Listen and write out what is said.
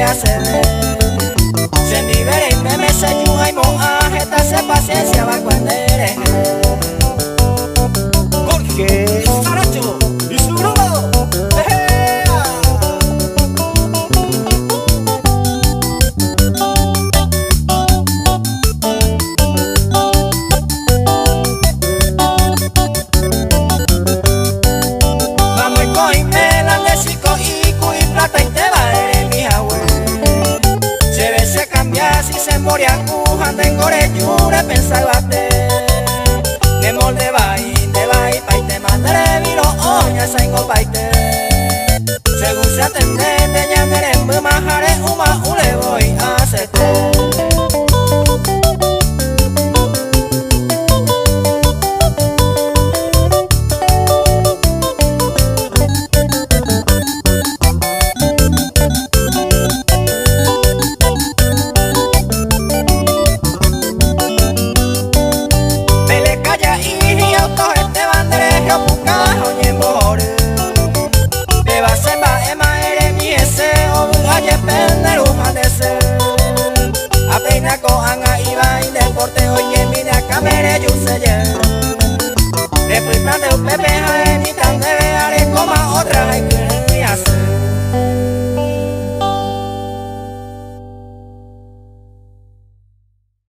hace se libera y me se yuja y moja esta se paciencia va cuando eres Jorge Saracho y su grupo moria kuhan den gore jure pensabate ne molde bai paite mandare viro oña saingo paite según se atende de ñandere mahare uma ule voy a hacerte apenas cojan a iba y deporte oye mira camere yo sé ya después de un pepe